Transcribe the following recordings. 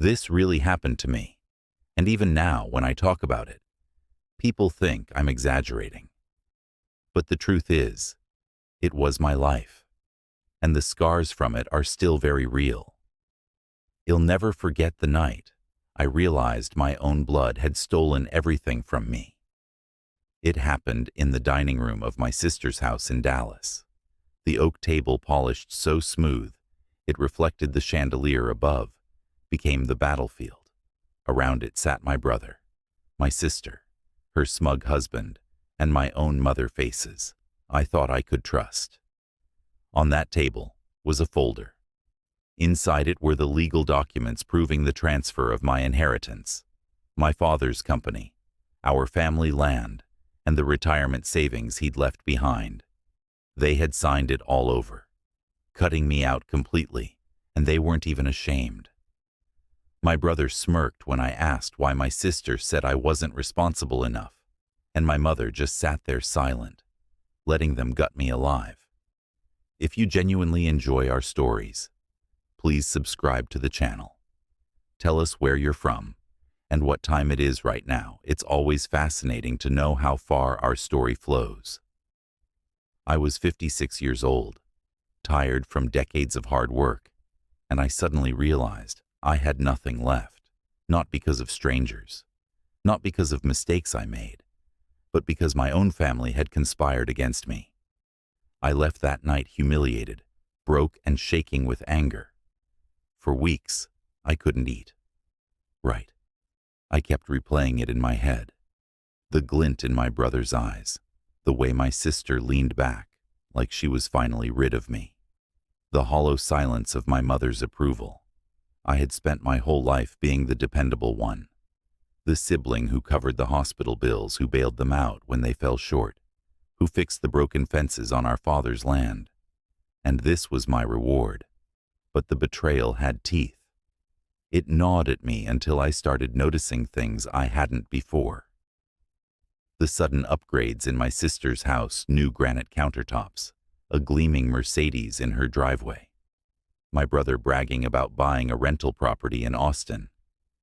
This really happened to me, and even now when I talk about it, people think I'm exaggerating. But the truth is, it was my life, and the scars from it are still very real. I'll never forget the night I realized my own blood had stolen everything from me. It happened in the dining room of my sister's house in Dallas. The oak table, polished so smooth it reflected the chandelier above, became the battlefield. Around it sat my brother, my sister, her smug husband, and my own mother, faces I thought I could trust. On that table was a folder. Inside it were the legal documents proving the transfer of my inheritance, my father's company, our family land, and the retirement savings he'd left behind. They had signed it all over, cutting me out completely, and they weren't even ashamed. My brother smirked when I asked why my sister said I wasn't responsible enough, and my mother just sat there silent, letting them gut me alive. If you genuinely enjoy our stories, please subscribe to the channel. Tell us where you're from and what time it is right now. It's always fascinating to know how far our story flows. I was 56 years old, tired from decades of hard work, and I suddenly realized I had nothing left, not because of strangers, not because of mistakes I made, but because my own family had conspired against me. I left that night humiliated, broke and shaking with anger. For weeks, I couldn't eat. Right. I kept replaying it in my head. The glint in my brother's eyes, the way my sister leaned back, like she was finally rid of me. The hollow silence of my mother's approval. I had spent my whole life being the dependable one, the sibling who covered the hospital bills, who bailed them out when they fell short, who fixed the broken fences on our father's land. And this was my reward. But the betrayal had teeth. It gnawed at me until I started noticing things I hadn't before. The sudden upgrades in my sister's house, new granite countertops, a gleaming Mercedes in her driveway. My brother bragging about buying a rental property in Austin,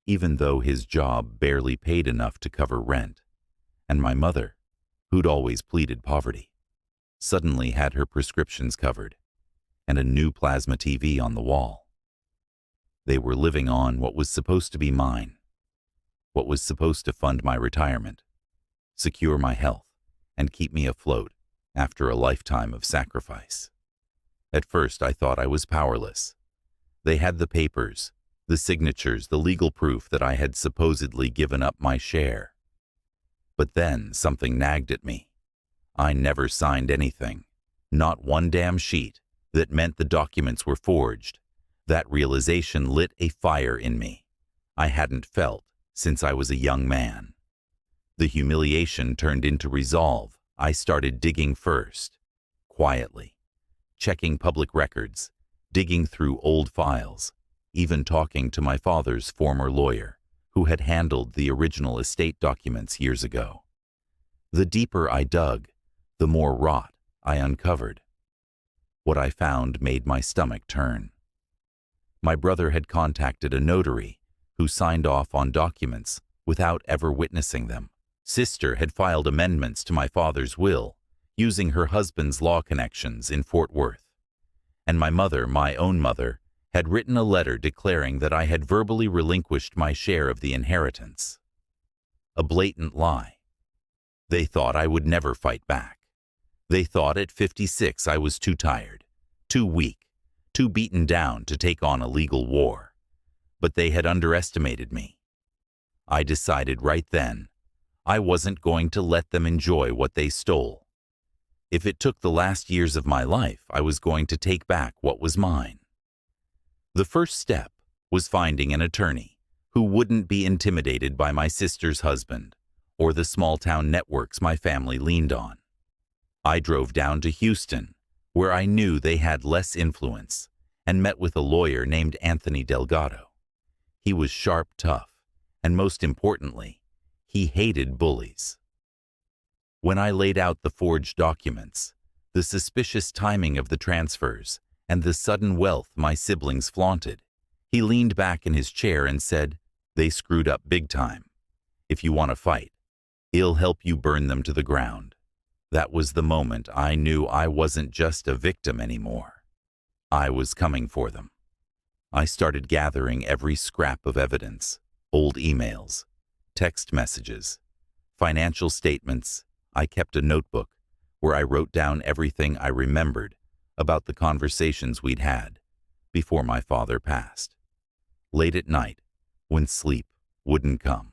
even though his job barely paid enough to cover rent. And my mother, who'd always pleaded poverty, suddenly had her prescriptions covered and a new plasma TV on the wall. They were living on what was supposed to be mine, what was supposed to fund my retirement, secure my health, and keep me afloat after a lifetime of sacrifice. At first, I thought I was powerless. They had the papers, the signatures, the legal proof that I had supposedly given up my share. But then something nagged at me. I never signed anything, not one damn sheet. That meant the documents were forged. That realization lit a fire in me I hadn't felt since I was a young man. The humiliation turned into resolve. I started digging first, quietly, checking public records, digging through old files, even talking to my father's former lawyer, who had handled the original estate documents years ago. The deeper I dug, the more rot I uncovered. What I found made my stomach turn. My brother had contacted a notary who signed off on documents without ever witnessing them. Sister had filed amendments to my father's will using her husband's law connections in Fort Worth. And my mother, my own mother, had written a letter declaring that I had verbally relinquished my share of the inheritance. A blatant lie. They thought I would never fight back. They thought at 56 I was too tired, too weak, too beaten down to take on a legal war. But they had underestimated me. I decided right then I wasn't going to let them enjoy what they stole. If it took the last years of my life, I was going to take back what was mine. The first step was finding an attorney who wouldn't be intimidated by my sister's husband or the small-town networks my family leaned on. I drove down to Houston, where I knew they had less influence, and met with a lawyer named Anthony Delgado. He was sharp, tough, and most importantly, he hated bullies. When I laid out the forged documents, the suspicious timing of the transfers, and the sudden wealth my siblings flaunted, He leaned back in his chair and said, "They screwed up big time. If you want to fight, he'll help you burn them to the ground." That was the moment I knew I wasn't just a victim anymore. I was coming for them. I started gathering every scrap of evidence, old emails, text messages, financial statements. I kept a notebook where I wrote down everything I remembered about the conversations we'd had before my father passed. Late at night, when sleep wouldn't come,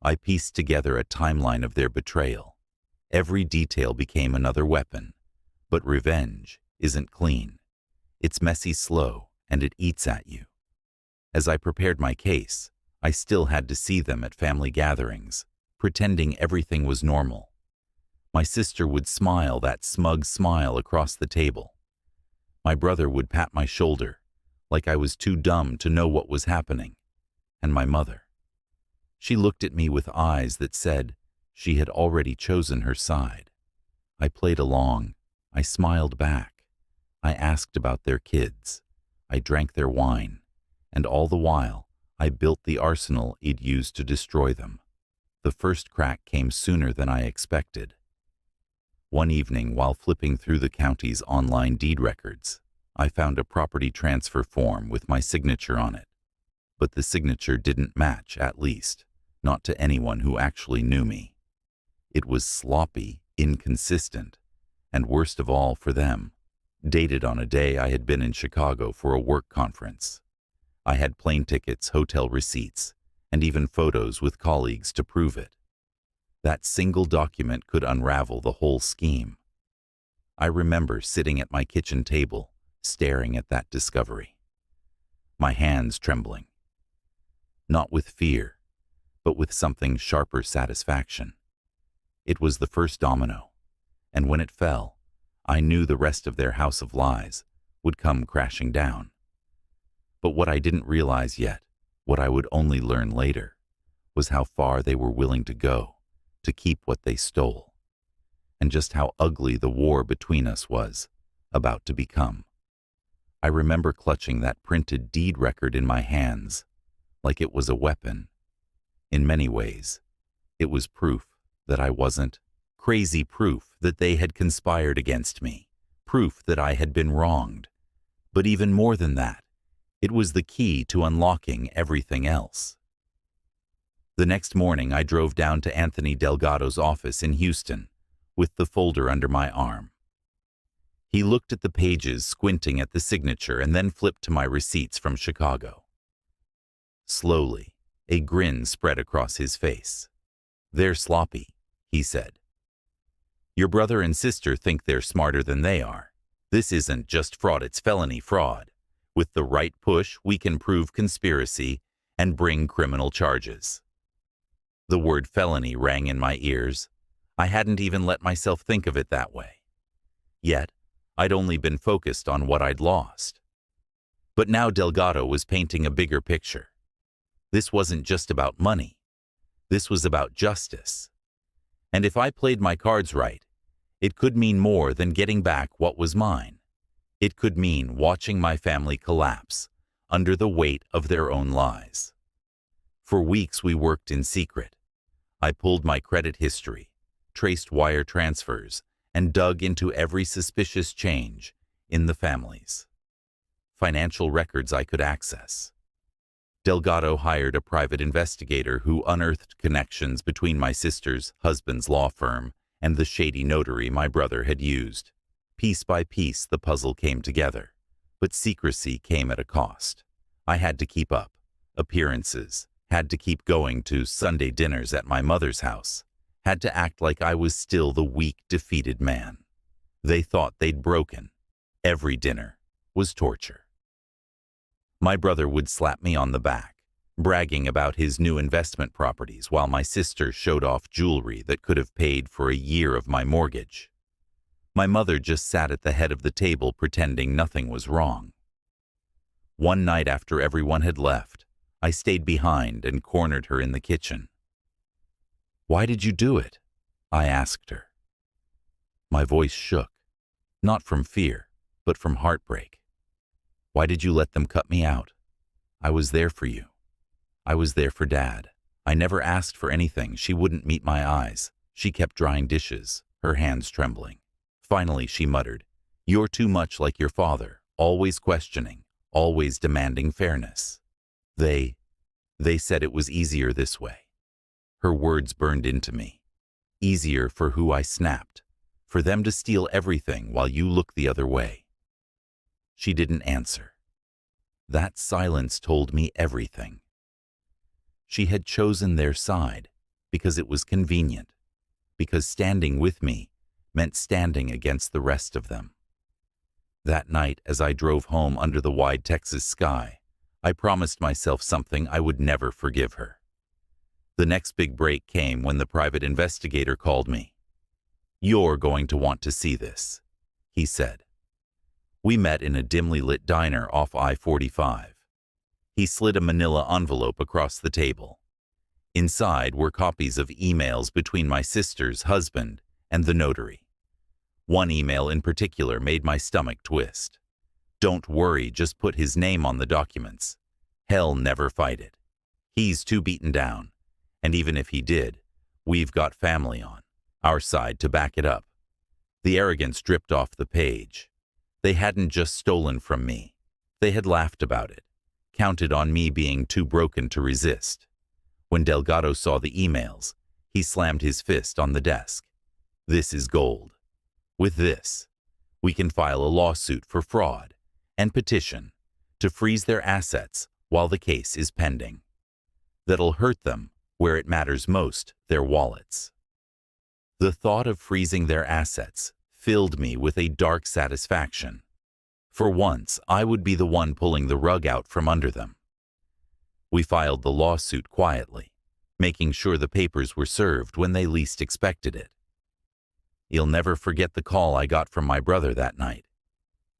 I pieced together a timeline of their betrayal. Every detail became another weapon, but revenge isn't clean. It's messy, slow, and it eats at you. As I prepared my case, I still had to see them at family gatherings, pretending everything was normal. My sister would smile that smug smile across the table. My brother would pat my shoulder, like I was too dumb to know what was happening. And my mother. She looked at me with eyes that said she had already chosen her side. I played along. I smiled back. I asked about their kids. I drank their wine. And all the while, I built the arsenal he'd used to destroy them. The first crack came sooner than I expected. One evening, while flipping through the county's online deed records, I found a property transfer form with my signature on it. But the signature didn't match, at least, not to anyone who actually knew me. It was sloppy, inconsistent, and worst of all for them, dated on a day I had been in Chicago for a work conference. I had plane tickets, hotel receipts, and even photos with colleagues to prove it. That single document could unravel the whole scheme. I remember sitting at my kitchen table, staring at that discovery, my hands trembling. Not with fear, but with something sharper satisfaction. It was the first domino, and when it fell, I knew the rest of their house of lies would come crashing down. But what I didn't realize yet, what I would only learn later, was how far they were willing to go to keep what they stole, and just how ugly the war between us was about to become. I remember clutching that printed deed record in my hands, like it was a weapon. In many ways, it was proof that I wasn't crazy, proof that they had conspired against me, proof that I had been wronged. But even more than that, it was the key to unlocking everything else. The next morning, I drove down to Anthony Delgado's office in Houston with the folder under my arm. He looked at the pages, squinting at the signature, and then flipped to my receipts from Chicago. Slowly, a grin spread across his face. "They're sloppy," he said. "Your brother and sister think they're smarter than they are. This isn't just fraud, it's felony fraud. With the right push, we can prove conspiracy and bring criminal charges." The word felony rang in my ears. I hadn't even let myself think of it that way. Yet, I'd only been focused on what I'd lost. But now Delgado was painting a bigger picture. This wasn't just about money. This was about justice. And if I played my cards right, it could mean more than getting back what was mine. It could mean watching my family collapse under the weight of their own lies. For weeks we worked in secret. I pulled my credit history, traced wire transfers, and dug into every suspicious change in the families. Financial records I could access. Delgado hired a private investigator who unearthed connections between my sister's husband's law firm and the shady notary my brother had used. Piece by piece, the puzzle came together, but secrecy came at a cost. I had to keep up appearances, had to keep going to Sunday dinners at my mother's house, had to act like I was still the weak, defeated man. They thought they'd broken. Every dinner was torture. My brother would slap me on the back, bragging about his new investment properties while my sister showed off jewelry that could have paid for a year of my mortgage. My mother just sat at the head of the table pretending nothing was wrong. One night after everyone had left, I stayed behind and cornered her in the kitchen. "Why did you do it?" I asked her. My voice shook, not from fear, but from heartbreak. "Why did you let them cut me out? I was there for you. I was there for Dad. I never asked for anything. She wouldn't meet my eyes. She kept drying dishes, her hands trembling. Finally, she muttered, "You're too much like your father, always questioning, always demanding fairness." They said it was easier this way. Her words burned into me. Easier for who I snapped, for them to steal everything while you look the other way. She didn't answer. That silence told me everything. She had chosen their side because it was convenient, because standing with me meant standing against the rest of them. That night, as I drove home under the wide Texas sky, I promised myself something I would never forgive her. The next big break came when the private investigator called me. "You're going to want to see this," he said. We met in a dimly lit diner off I-45. He slid a manila envelope across the table. Inside were copies of emails between my sister's husband and the notary. One email in particular made my stomach twist. "Don't worry, just put his name on the documents. He'll never fight it. He's too beaten down. And even if he did, we've got family on our side to back it up." The arrogance dripped off the page. They hadn't just stolen from me. They had laughed about it, counted on me being too broken to resist. When Delgado saw the emails, he slammed his fist on the desk. "This is gold. With this, we can file a lawsuit for fraud and petition to freeze their assets while the case is pending. That'll hurt them where it matters most, their wallets." The thought of freezing their assets filled me with a dark satisfaction. For once, I would be the one pulling the rug out from under them. We filed the lawsuit quietly, making sure the papers were served when they least expected it. You'll never forget the call I got from my brother that night.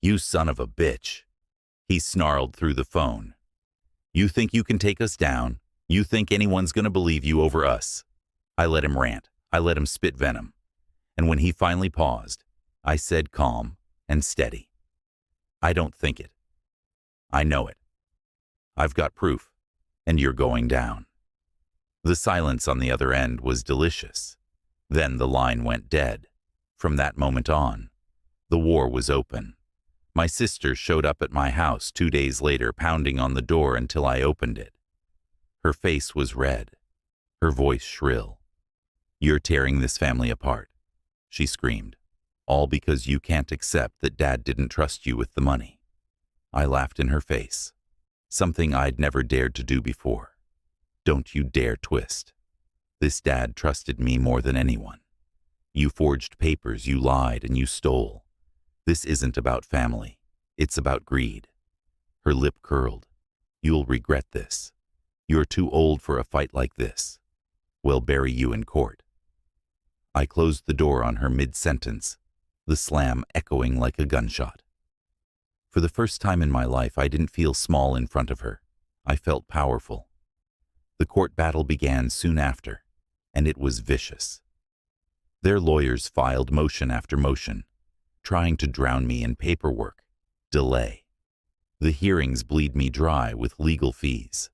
"You son of a bitch," he snarled through the phone. "You think you can take us down? You think anyone's gonna believe you over us?" I let him rant. I let him spit venom. And when he finally paused, I said calm and steady, "I don't think it. I know it. I've got proof, and you're going down." The silence on the other end was delicious. Then the line went dead. From that moment on, the war was open. My sister showed up at my house 2 days later, pounding on the door until I opened it. Her face was red, her voice shrill. "You're tearing this family apart," she screamed, "all because you can't accept that Dad didn't trust you with the money." I laughed in her face, something I'd never dared to do before. "Don't you dare twist. This Dad trusted me more than anyone. You forged papers, you lied, and you stole. This isn't about family. It's about greed." Her lip curled. "You'll regret this. You're too old for a fight like this. We'll bury you in court." I closed the door on her mid-sentence, the slam echoing like a gunshot. For the first time in my life, I didn't feel small in front of her. I felt powerful. The court battle began soon after, and it was vicious. Their lawyers filed motion after motion, trying to drown me in paperwork, delay. The hearings bleed me dry with legal fees,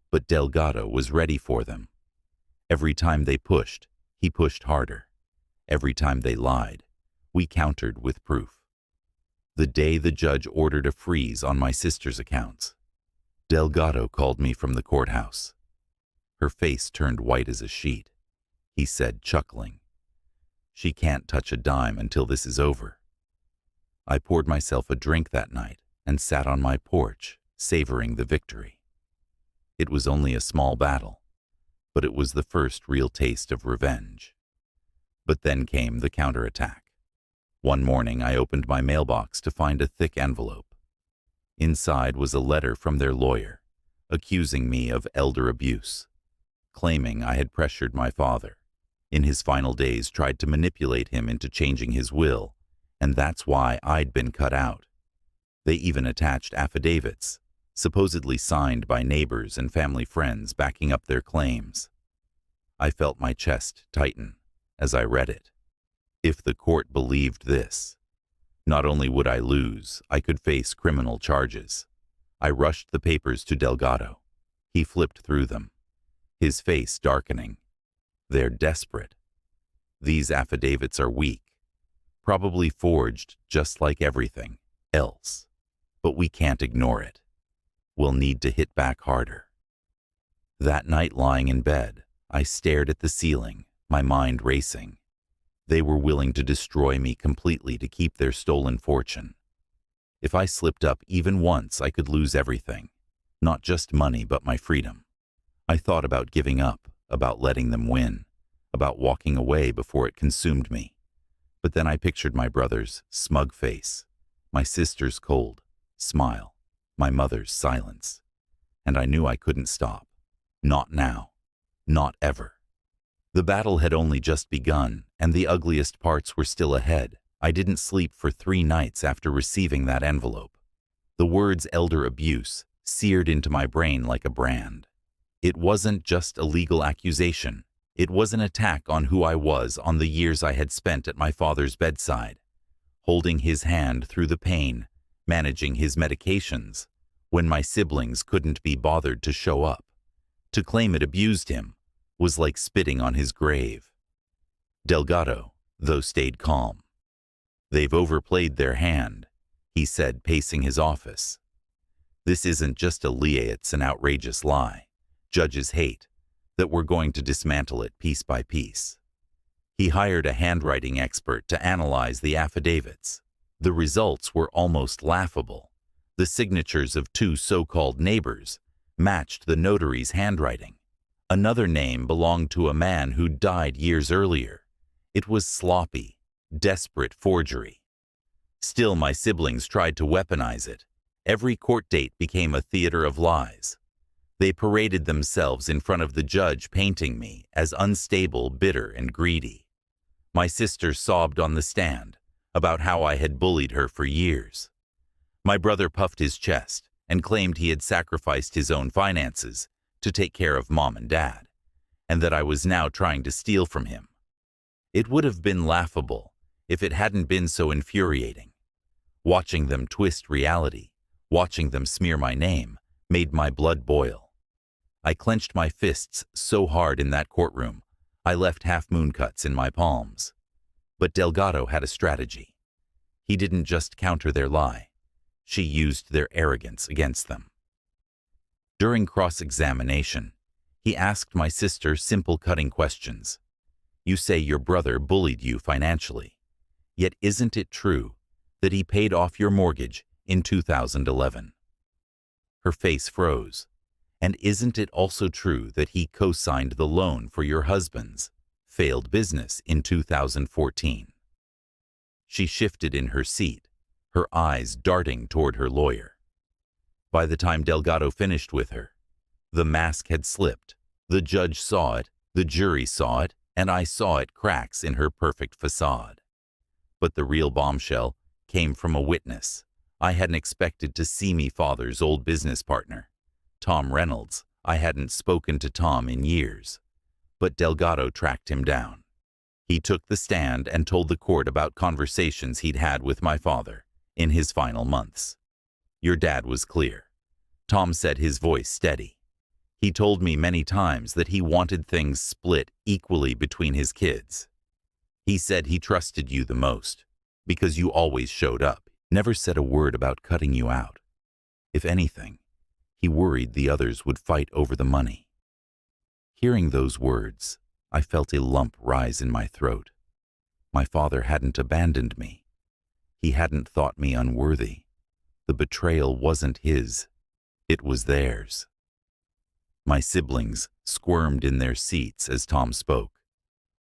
but Delgado was ready for them. Every time they pushed, he pushed harder. Every time they lied, we countered with proof. The day the judge ordered a freeze on my sister's accounts, Delgado called me from the courthouse. Her face turned white as a sheet. He said, chuckling, "She can't touch a dime until this is over." I poured myself a drink that night and sat on my porch, savoring the victory. It was only a small battle, but it was the first real taste of revenge. But then came the counterattack. One morning, I opened my mailbox to find a thick envelope. Inside was a letter from their lawyer, accusing me of elder abuse, claiming I had pressured my father, in his final days tried to manipulate him into changing his will, and that's why I'd been cut out. They even attached affidavits, supposedly signed by neighbors and family friends backing up their claims. I felt my chest tighten as I read it. If the court believed this, not only would I lose, I could face criminal charges. I rushed the papers to Delgado. He flipped through them, his face darkening. They're desperate. These affidavits are weak, probably forged just like everything else. But we can't ignore it. We'll need to hit back harder. That night, lying in bed, I stared at the ceiling, my mind racing. They were willing to destroy me completely to keep their stolen fortune. If I slipped up even once, I could lose everything. Not just money, but my freedom. I thought about giving up, about letting them win, about walking away before it consumed me. But then I pictured my brother's smug face, my sister's cold smile, my mother's silence. And I knew I couldn't stop. Not now. Not ever. The battle had only just begun, and the ugliest parts were still ahead. I didn't sleep for 3 nights after receiving that envelope. The words elder abuse seared into my brain like a brand. It wasn't just a legal accusation. It was an attack on who I was, on the years I had spent at my father's bedside, holding his hand through the pain, managing his medications, when my siblings couldn't be bothered to show up. To claim it abused him was like spitting on his grave. Delgado, though, stayed calm. They've overplayed their hand, he said, pacing his office. This isn't just a lie, it's an outrageous lie. Judges hate that we're going to dismantle it piece by piece. He hired a handwriting expert to analyze the affidavits. The results were almost laughable. The signatures of 2 so-called neighbors matched the notary's handwriting. Another name belonged to a man who died years earlier. It was sloppy, desperate forgery. Still, my siblings tried to weaponize it. Every court date became a theater of lies. They paraded themselves in front of the judge, painting me as unstable, bitter, and greedy. My sister sobbed on the stand about how I had bullied her for years. My brother puffed his chest and claimed he had sacrificed his own finances to take care of mom and dad, and that I was now trying to steal from him. It would have been laughable if it hadn't been so infuriating. Watching them twist reality, watching them smear my name, made my blood boil. I clenched my fists so hard in that courtroom, I left half-moon cuts in my palms. But Delgado had a strategy. He didn't just counter their lie. She used their arrogance against them. During cross-examination, he asked my sister simple, cutting questions. You say your brother bullied you financially, yet isn't it true that he paid off your mortgage in 2011? Her face froze. And isn't it also true that he co-signed the loan for your husband's failed business in 2014? She shifted in her seat, her eyes darting toward her lawyer. By the time Delgado finished with her, the mask had slipped. The judge saw it, the jury saw it, and I saw it, cracks in her perfect facade. But the real bombshell came from a witness I hadn't expected to see: me father's old business partner, Tom Reynolds. I hadn't spoken to Tom in years, but Delgado tracked him down. He took the stand and told the court about conversations he'd had with my father in his final months. Your dad was clear. Tom said, his voice steady. He told me many times that he wanted things split equally between his kids. He said he trusted you the most because you always showed up, never said a word about cutting you out. If anything, he worried the others would fight over the money. Hearing those words, I felt a lump rise in my throat. My father hadn't abandoned me. He hadn't thought me unworthy. The betrayal wasn't his, it was theirs. My siblings squirmed in their seats as Tom spoke.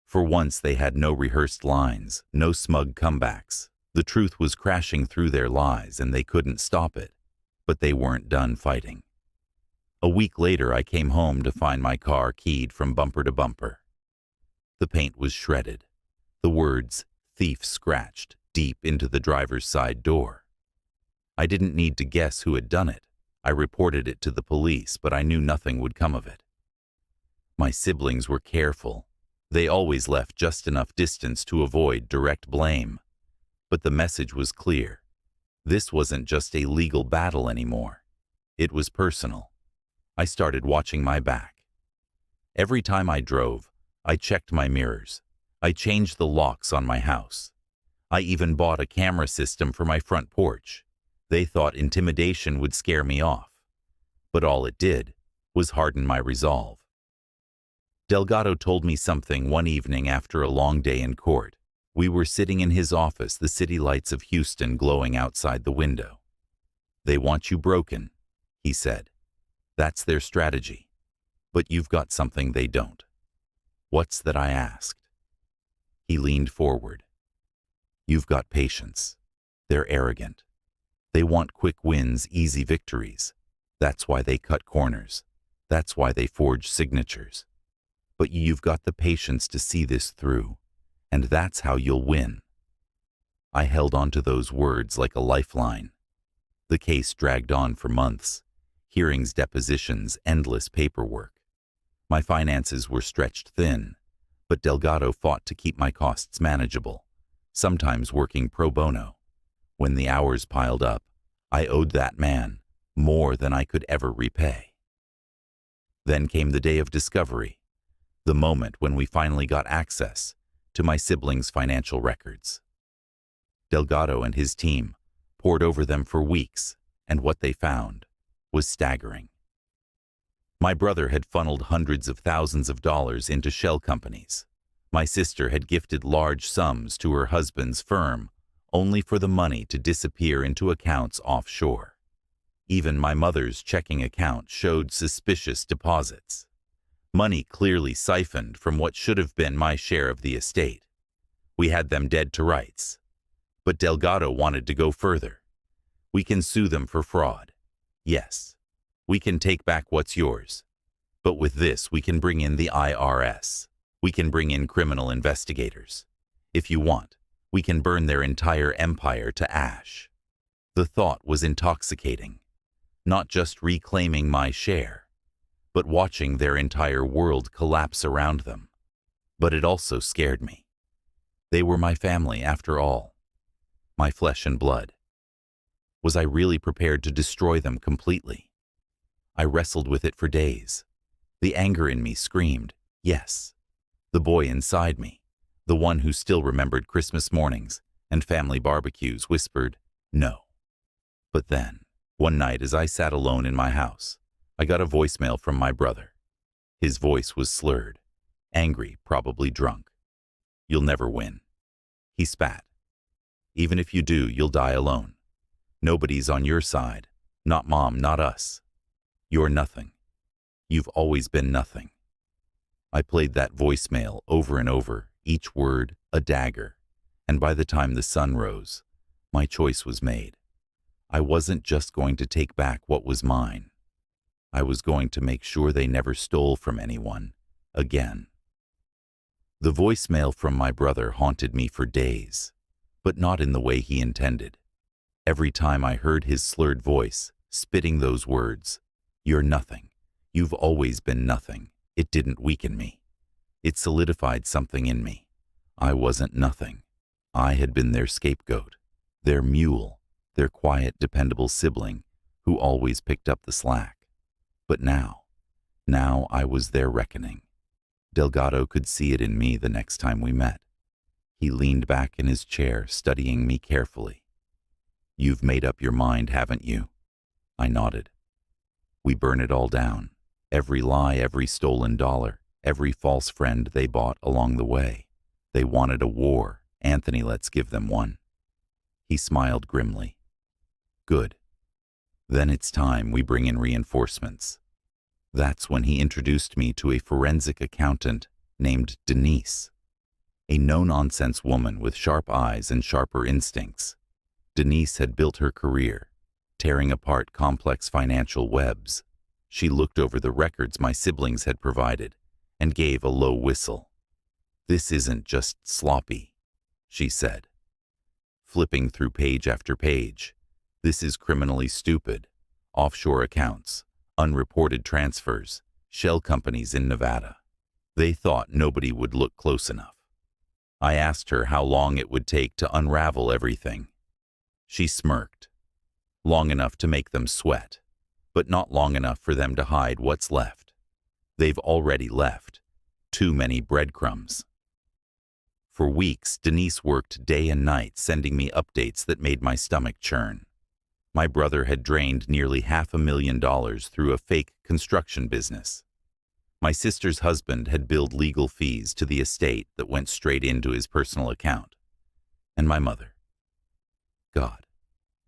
For once they had no rehearsed lines, no smug comebacks. The truth was crashing through their lies and they couldn't stop it. But they weren't done fighting. A week later, I came home to find my car keyed from bumper to bumper. The paint was shredded. The words "thief" scratched deep into the driver's side door. I didn't need to guess who had done it. I reported it to the police, but I knew nothing would come of it. My siblings were careful. They always left just enough distance to avoid direct blame. But the message was clear. This wasn't just a legal battle anymore. It was personal. I started watching my back. Every time I drove, I checked my mirrors. I changed the locks on my house. I even bought a camera system for my front porch. They thought intimidation would scare me off. But all it did was harden my resolve. Delgado told me something one evening after a long day in court. We were sitting in his office, the city lights of Houston glowing outside the window. "They want you broken," he said. "That's their strategy. But you've got something they don't." "What's that?" I asked. He leaned forward. "You've got patience. They're arrogant. They want quick wins, easy victories. That's why they cut corners. That's why they forge signatures. But you've got the patience to see this through, and that's how you'll win." I held on to those words like a lifeline. The case dragged on for months. Hearings, depositions, endless paperwork. My finances were stretched thin, but Delgado fought to keep my costs manageable, sometimes working pro bono. When the hours piled up, I owed that man more than I could ever repay. Then came the day of discovery, the moment when we finally got access to my siblings' financial records. Delgado and his team pored over them for weeks, and what they found was staggering. My brother had funneled hundreds of thousands of dollars into shell companies. My sister had gifted large sums to her husband's firm, only for the money to disappear into accounts offshore. Even my mother's checking account showed suspicious deposits. Money clearly siphoned from what should have been my share of the estate. We had them dead to rights. But Delgado wanted to go further. "We can sue them for fraud. Yes, we can take back what's yours. But with this, we can bring in the IRS. We can bring in criminal investigators. If you want, we can burn their entire empire to ash." The thought was intoxicating. Not just reclaiming my share, but watching their entire world collapse around them. But it also scared me. They were my family, after all. My flesh and blood. Was I really prepared to destroy them completely? I wrestled with it for days. The anger in me screamed, yes. The boy inside me, the one who still remembered Christmas mornings and family barbecues, whispered, no. But then, one night as I sat alone in my house, I got a voicemail from my brother. His voice was slurred, angry, probably drunk. "You'll never win." He spat. "Even if you do, you'll die alone. Nobody's on your side. Not Mom, not us. You're nothing. You've always been nothing." I played that voicemail over and over, each word a dagger, and by the time the sun rose, my choice was made. I wasn't just going to take back what was mine. I was going to make sure they never stole from anyone again. The voicemail from my brother haunted me for days, but not in the way he intended. Every time I heard his slurred voice, spitting those words, "You're nothing. You've always been nothing," it didn't weaken me. It solidified something in me. I wasn't nothing. I had been their scapegoat, their mule, their quiet, dependable sibling who always picked up the slack. But now I was their reckoning. Delgado could see it in me the next time we met. He leaned back in his chair, studying me carefully. "You've made up your mind, haven't you?" I nodded. "We burn it all down. Every lie, every stolen dollar, every false friend they bought along the way. They wanted a war. Anthony, let's give them one." He smiled grimly. "Good. Then it's time we bring in reinforcements." That's when he introduced me to a forensic accountant named Denise, a no-nonsense woman with sharp eyes and sharper instincts. Denise had built her career, tearing apart complex financial webs. She looked over the records my siblings had provided and gave a low whistle. "This isn't just sloppy," she said, flipping through page after page. "This is criminally stupid. Offshore accounts, unreported transfers, shell companies in Nevada. They thought nobody would look close enough." I asked her how long it would take to unravel everything. She smirked. "Long enough to make them sweat, but not long enough for them to hide what's left. They've already left. Too many breadcrumbs. For weeks, Denise worked day and night sending me updates that made my stomach churn. My brother had drained nearly $500,000 through a fake construction business. My sister's husband had billed legal fees to the estate that went straight into his personal account. And my mother. God,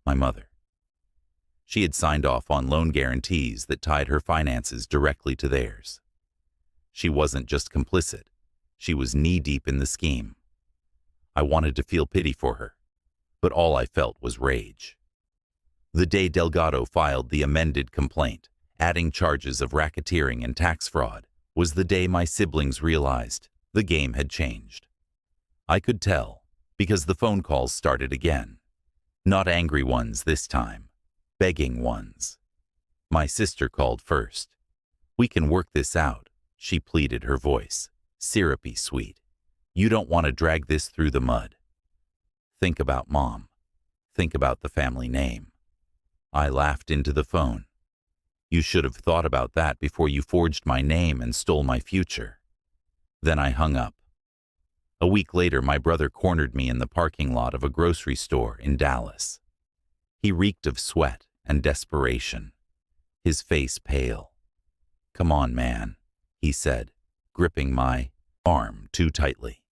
my mother. She had signed off on loan guarantees that tied her finances directly to theirs. She wasn't just complicit, she was knee-deep in the scheme. I wanted to feel pity for her, but all I felt was rage. The day Delgado filed the amended complaint, adding charges of racketeering and tax fraud, was the day my siblings realized the game had changed. I could tell, because the phone calls started again. Not angry ones this time, begging ones. My sister called first. "We can work this out," she pleaded, her voice syrupy sweet. "You don't want to drag this through the mud. Think about Mom. Think about the family name." I laughed into the phone. "You should have thought about that before you forged my name and stole my future." Then I hung up. A week later, my brother cornered me in the parking lot of a grocery store in Dallas. He reeked of sweat and desperation, his face pale. "Come on, man," he said, gripping my arm too tightly.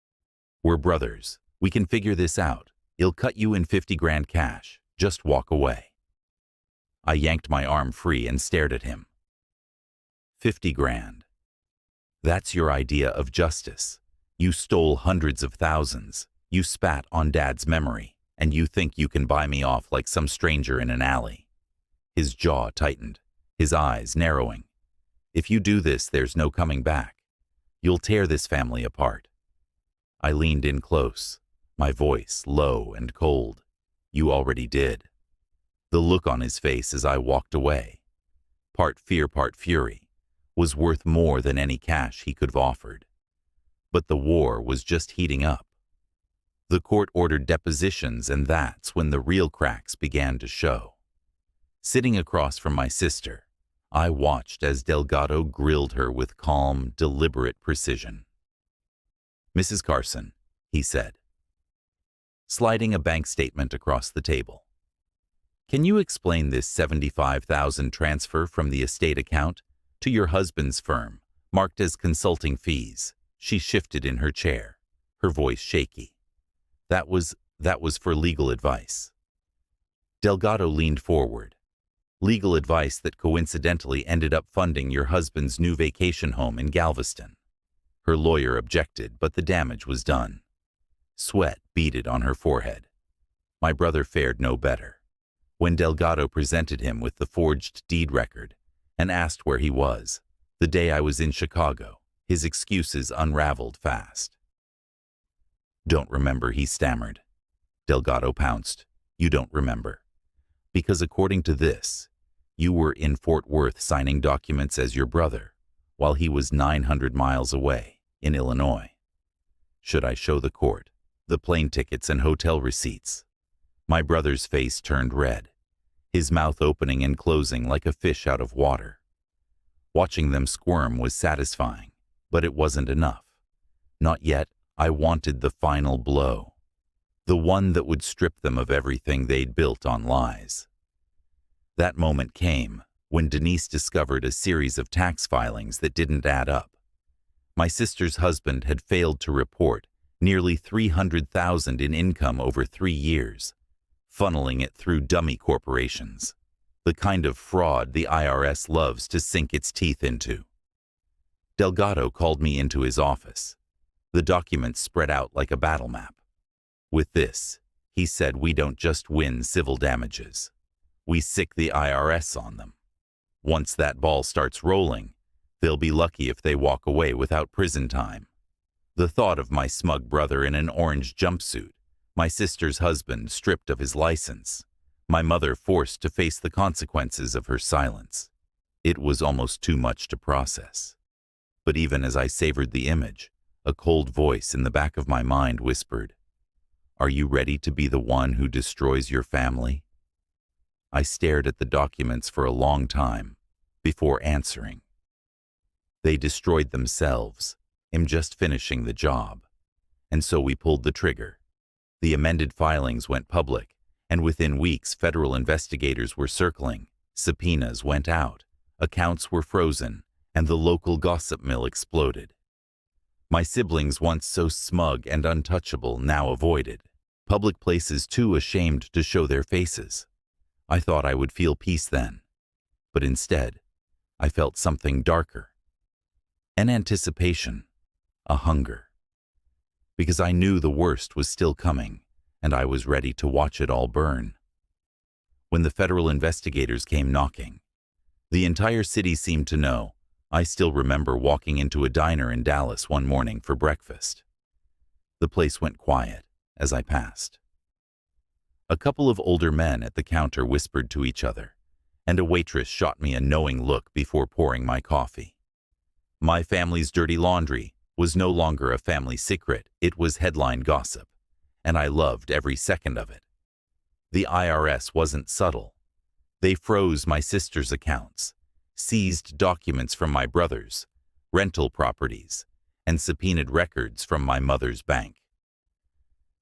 "We're brothers. We can figure this out. He'll cut you in 50 grand cash. Just walk away." I yanked my arm free and stared at him. 50 grand. That's your idea of justice. You stole hundreds of thousands. You spat on Dad's memory, and you think you can buy me off like some stranger in an alley. His jaw tightened, his eyes narrowing. "If you do this, there's no coming back. You'll tear this family apart." I leaned in close, my voice low and cold. "You already did." The look on his face as I walked away, part fear, part fury, was worth more than any cash he could have offered. But the war was just heating up. The court ordered depositions, and that's when the real cracks began to show. Sitting across from my sister, I watched as Delgado grilled her with calm, deliberate precision. "Mrs. Carson," he said, sliding a bank statement across the table, "can you explain this $75,000 transfer from the estate account to your husband's firm, marked as consulting fees?" She shifted in her chair, her voice shaky. That was for legal advice." Delgado leaned forward. "Legal advice that coincidentally ended up funding your husband's new vacation home in Galveston." Her lawyer objected, but the damage was done. Sweat beaded on her forehead. My brother fared no better. When Delgado presented him with the forged deed record and asked where he was, the day I was in Chicago, his excuses unraveled fast. "Don't remember," he stammered. Delgado pounced. "You don't remember. Because according to this, you were in Fort Worth signing documents as your brother, while he was 900 miles away, in Illinois. Should I show the court the plane tickets and hotel receipts?" My brother's face turned red, his mouth opening and closing like a fish out of water. Watching them squirm was satisfying, but it wasn't enough. Not yet. I wanted the final blow, the one that would strip them of everything they'd built on lies. That moment came when Denise discovered a series of tax filings that didn't add up. My sister's husband had failed to report nearly $300,000 in income over 3 years, funneling it through dummy corporations, the kind of fraud the IRS loves to sink its teeth into. Delgado called me into his office. The documents spread out like a battle map. "With this," he said, "we don't just win civil damages. We sick the IRS on them. Once that ball starts rolling, they'll be lucky if they walk away without prison time." The thought of my smug brother in an orange jumpsuit, my sister's husband stripped of his license, my mother forced to face the consequences of her silence. It was almost too much to process. But even as I savored the image, a cold voice in the back of my mind whispered, "Are you ready to be the one who destroys your family?" I stared at the documents for a long time before answering. They destroyed themselves. I'm just finishing the job. And so we pulled the trigger. The amended filings went public, and within weeks federal investigators were circling, subpoenas went out, accounts were frozen, and the local gossip mill exploded. My siblings, once so smug and untouchable, now avoided public places too ashamed to show their faces. I thought I would feel peace then, but instead, I felt something darker. An anticipation, a hunger. Because I knew the worst was still coming, and I was ready to watch it all burn. When the federal investigators came knocking, the entire city seemed to know. I still remember walking into a diner in Dallas one morning for breakfast. The place went quiet as I passed. A couple of older men at the counter whispered to each other, and a waitress shot me a knowing look before pouring my coffee. My family's dirty laundry was no longer a family secret, it was headline gossip, and I loved every second of it. The IRS wasn't subtle. They froze my sister's accounts, seized documents from my brothers, rental properties, and subpoenaed records from my mother's bank.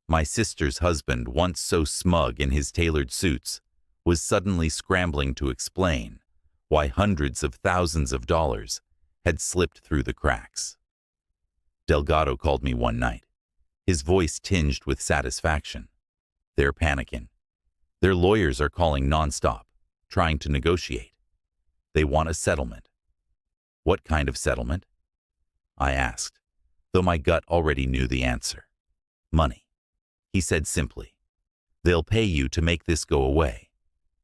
My sister's husband, once so smug in his tailored suits, was suddenly scrambling to explain why hundreds of thousands of dollars had slipped through the cracks. Delgado called me one night, his voice tinged with satisfaction. They're panicking. Their lawyers are calling nonstop, trying to negotiate. They want a settlement. What kind of settlement? I asked, though my gut already knew the answer. Money. He said simply. They'll pay you to make this go away,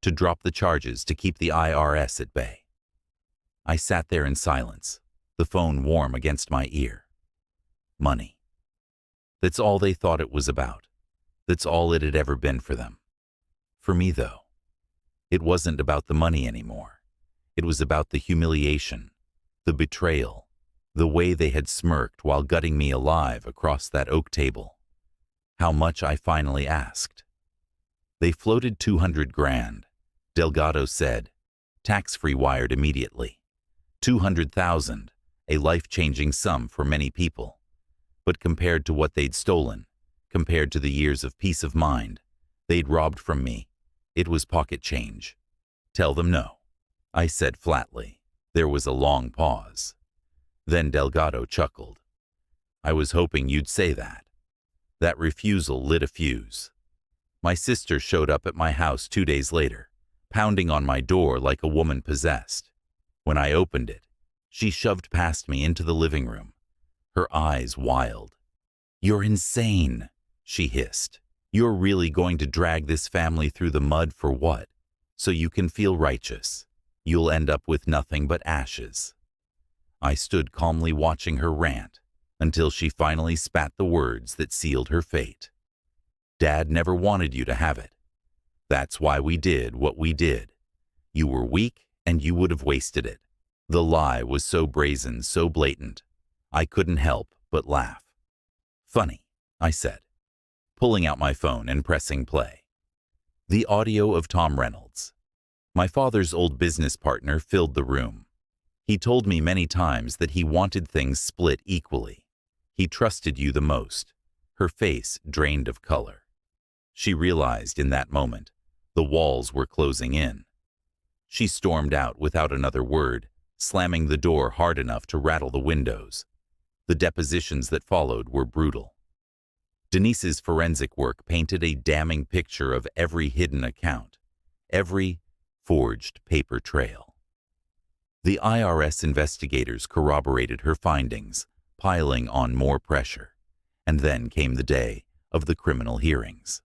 to drop the charges, to keep the IRS at bay. I sat there in silence, the phone warm against my ear. Money. That's all they thought it was about. That's all it had ever been for them. For me, though, it wasn't about the money anymore. It was about the humiliation, the betrayal, the way they had smirked while gutting me alive across that oak table. How much, I finally asked. They floated 200 grand, Delgado said, tax-free wired immediately. 200,000, a life-changing sum for many people. But compared to what they'd stolen, compared to the years of peace of mind they'd robbed from me, it was pocket change. Tell them no, I said flatly. There was a long pause. Then Delgado chuckled. I was hoping you'd say that. That refusal lit a fuse. My sister showed up at my house 2 days later, pounding on my door like a woman possessed. When I opened it, she shoved past me into the living room, her eyes wild. You're insane, she hissed. You're really going to drag this family through the mud for what? So you can feel righteous. You'll end up with nothing but ashes. I stood calmly watching her rant until she finally spat the words that sealed her fate. Dad never wanted you to have it. That's why we did what we did. You were weak and you would have wasted it. The lie was so brazen, so blatant. I couldn't help but laugh. Funny, I said, pulling out my phone and pressing play. The audio of Tom Reynolds, my father's old business partner, filled the room. He told me many times that he wanted things split equally. He trusted you the most. Her face drained of color. She realized in that moment the walls were closing in. She stormed out without another word, slamming the door hard enough to rattle the windows. The depositions that followed were brutal. Denise's forensic work painted a damning picture of every hidden account, every forged paper trail. The IRS investigators corroborated her findings, piling on more pressure. And then came the day of the criminal hearings.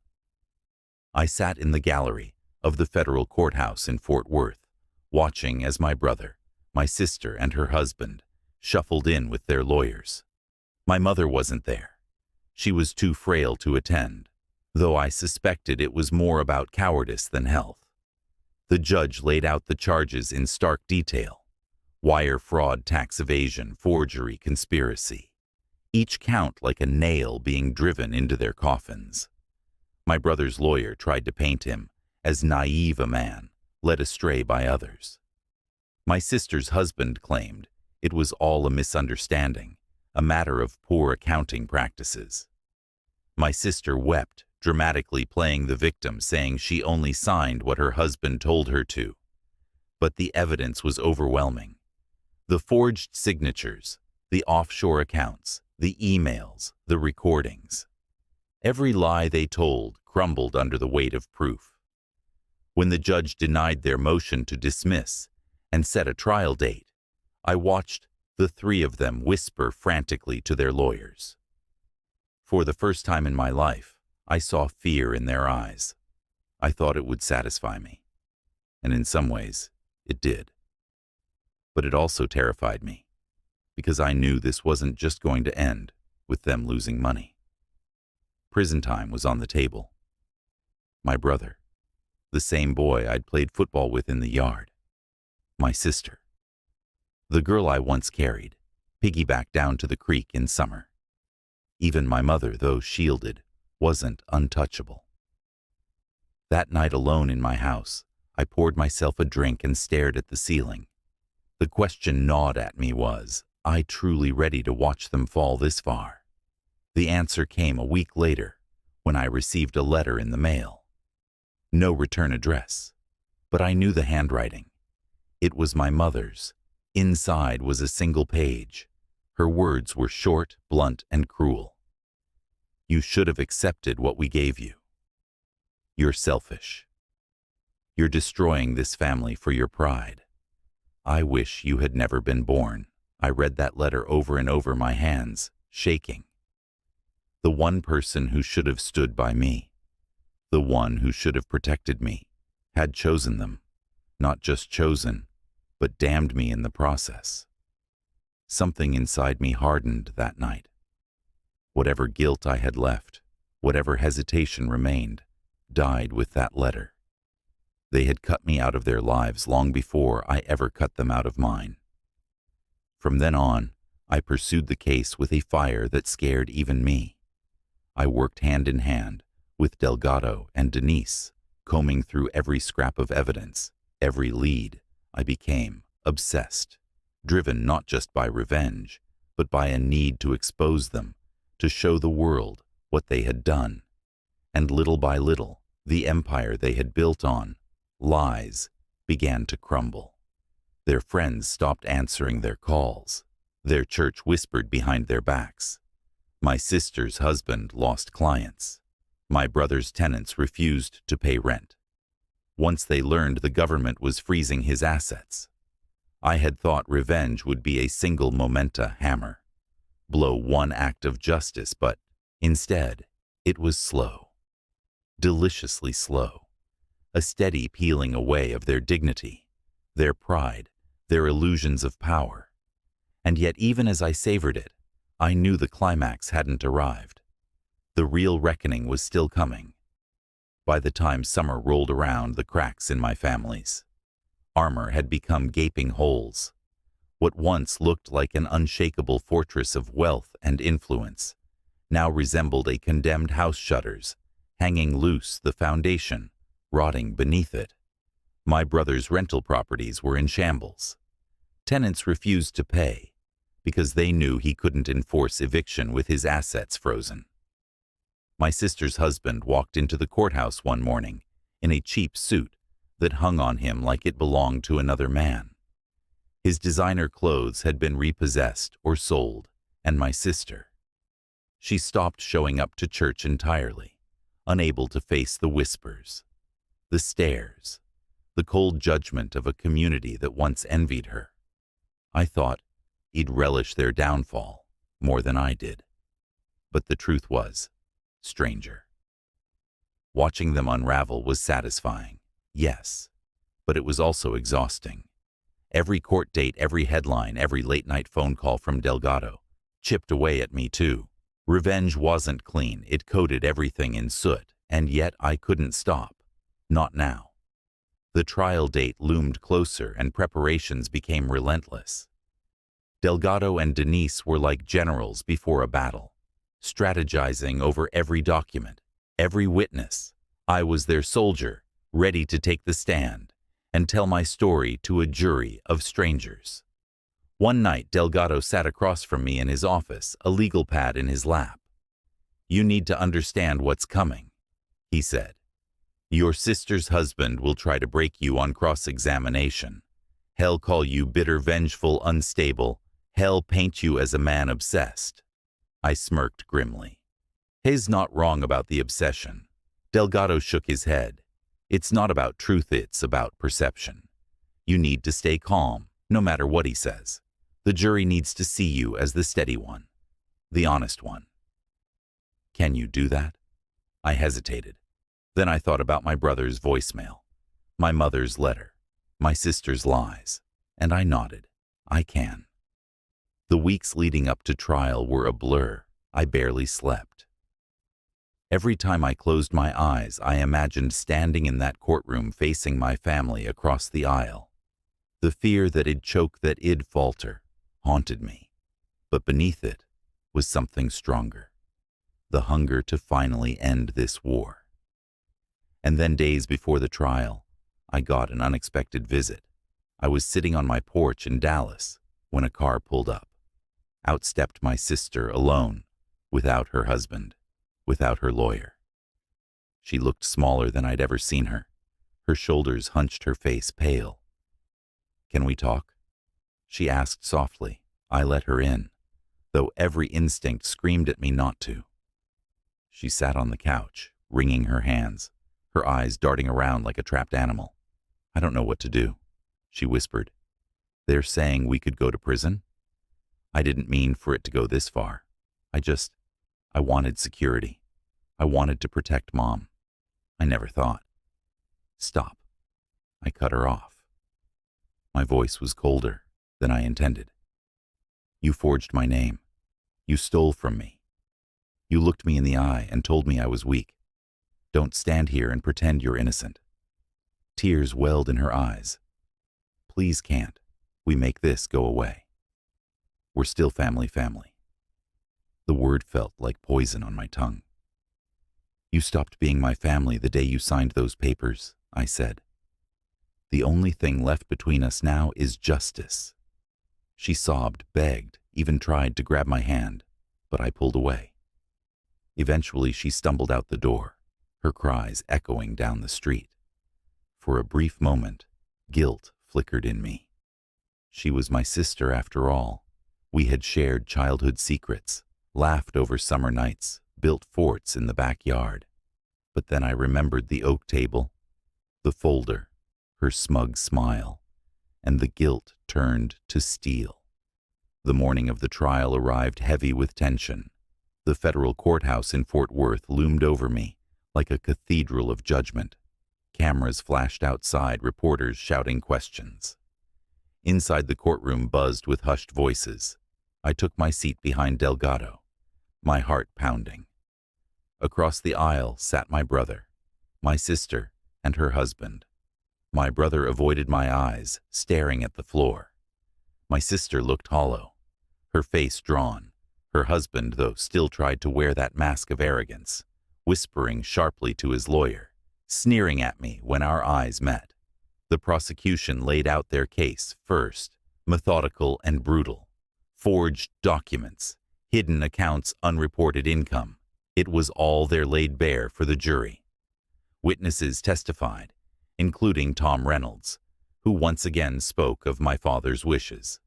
I sat in the gallery of the federal courthouse in Fort Worth, watching as my brother, my sister, and her husband shuffled in with their lawyers. My mother wasn't there. She was too frail to attend, though I suspected it was more about cowardice than health. The judge laid out the charges in stark detail: wire fraud, tax evasion, forgery, conspiracy. Each count like a nail being driven into their coffins. My brother's lawyer tried to paint him as naive a man, led astray by others. My sister's husband claimed it was all a misunderstanding, a matter of poor accounting practices. My sister wept, dramatically playing the victim, saying she only signed what her husband told her to. But the evidence was overwhelming. The forged signatures, the offshore accounts, the emails, the recordings. Every lie they told crumbled under the weight of proof. When the judge denied their motion to dismiss and set a trial date, I watched the three of them whisper frantically to their lawyers. For the first time in my life, I saw fear in their eyes. I thought it would satisfy me, and in some ways, it did. But it also terrified me, because I knew this wasn't just going to end with them losing money. Prison time was on the table. My brother, the same boy I'd played football with in the yard. My sister, the girl I once carried, piggybacked down to the creek in summer. Even my mother, though shielded, wasn't untouchable. That night alone in my house, I poured myself a drink and stared at the ceiling. The question gnawed at me was, I truly ready to watch them fall this far? The answer came a week later, when I received a letter in the mail. No return address, but I knew the handwriting. It was my mother's. Inside was a single page. Her words were short, blunt, and cruel. You should have accepted what we gave you. You're selfish. You're destroying this family for your pride. I wish you had never been born. I read that letter over and over, my hands shaking. The one person who should have stood by me, the one who should have protected me, had chosen them. Not just chosen, but damned me in the process. Something inside me hardened that night. Whatever guilt I had left, whatever hesitation remained, died with that letter. They had cut me out of their lives long before I ever cut them out of mine. From then on, I pursued the case with a fire that scared even me. I worked hand in hand with Delgado and Denise, combing through every scrap of evidence, every lead. I became obsessed, driven not just by revenge, but by a need to expose them, to show the world what they had done. And little by little, the empire they had built on lies began to crumble. Their friends stopped answering their calls. Their church whispered behind their backs. My sister's husband lost clients. My brother's tenants refused to pay rent. Once they learned the government was freezing his assets, I had thought revenge would be a single momenta hammer, blow one act of justice, but instead, it was slow, deliciously slow, a steady peeling away of their dignity, their pride, their illusions of power. And yet, even as I savored it, I knew the climax hadn't arrived. The real reckoning was still coming. By the time summer rolled around, the cracks in my family's armor had become gaping holes. What once looked like an unshakable fortress of wealth and influence now resembled a condemned house shutters, hanging loose, the foundation rotting beneath it. My brother's rental properties were in shambles. Tenants refused to pay because they knew he couldn't enforce eviction with his assets frozen. My sister's husband walked into the courthouse one morning in a cheap suit that hung on him like it belonged to another man. His designer clothes had been repossessed or sold, and my sister, she stopped showing up to church entirely, unable to face the whispers, the stares, the cold judgment of a community that once envied her. I thought he'd relish their downfall more than I did. But the truth was, stranger. Watching them unravel was satisfying, yes, but it was also exhausting. Every court date, every headline, every late-night phone call from Delgado chipped away at me too. Revenge wasn't clean, it coated everything in soot, and yet I couldn't stop. Not now. The trial date loomed closer and preparations became relentless. Delgado and Denise were like generals before a battle, strategizing over every document, every witness. I was their soldier, ready to take the stand and tell my story to a jury of strangers. One night, Delgado sat across from me in his office, a legal pad in his lap. "You need to understand what's coming," he said. "Your sister's husband will try to break you on cross-examination. He'll call you bitter, vengeful, unstable. He'll paint you as a man obsessed." I smirked grimly. "He's not wrong about the obsession." Delgado shook his head. "It's not about truth, it's about perception. You need to stay calm, no matter what he says. The jury needs to see you as the steady one, the honest one." "Can you do that?" I hesitated. Then I thought about my brother's voicemail, my mother's letter, my sister's lies, and I nodded. I can. The weeks leading up to trial were a blur. I barely slept. Every time I closed my eyes, I imagined standing in that courtroom facing my family across the aisle. The fear that it'd choke, that it'd falter, haunted me. But beneath it was something stronger. The hunger to finally end this war. And then days before the trial, I got an unexpected visit. I was sitting on my porch in Dallas when a car pulled up. Out stepped my sister alone, without her husband, without her lawyer. She looked smaller than I'd ever seen her. Her shoulders hunched, her face pale. "Can we talk?" she asked softly. I let her in, though every instinct screamed at me not to. She sat on the couch, wringing her hands, her eyes darting around like a trapped animal. "I don't know what to do," she whispered. "They're saying we could go to prison?" I didn't mean for it to go this far. I wanted security. I wanted to protect Mom. I never thought. "Stop." I cut her off. My voice was colder than I intended. "You forged my name. You stole from me. You looked me in the eye and told me I was weak. Don't stand here and pretend you're innocent." Tears welled in her eyes. "Please can't we make this go away? We're still family. The word felt like poison on my tongue. "You stopped being my family the day you signed those papers," I said. "The only thing left between us now is justice." She sobbed, begged, even tried to grab my hand, but I pulled away. Eventually, she stumbled out the door, her cries echoing down the street. For a brief moment, guilt flickered in me. She was my sister after all. We had shared childhood secrets, laughed over summer nights, built forts in the backyard. But then I remembered the oak table, the folder, her smug smile, and the guilt turned to steel. The morning of the trial arrived heavy with tension. The federal courthouse in Fort Worth loomed over me like a cathedral of judgment. Cameras flashed outside, reporters shouting questions. Inside the courtroom buzzed with hushed voices. I took my seat behind Delgado, my heart pounding. Across the aisle sat my brother, my sister, and her husband. My brother avoided my eyes, staring at the floor. My sister looked hollow, her face drawn. Her husband, though, still tried to wear that mask of arrogance, whispering sharply to his lawyer, sneering at me when our eyes met. The prosecution laid out their case first, methodical and brutal. Forged documents, hidden accounts, unreported income. It was all there laid bare for the jury. Witnesses testified, including Tom Reynolds, who once again spoke of my father's wishes.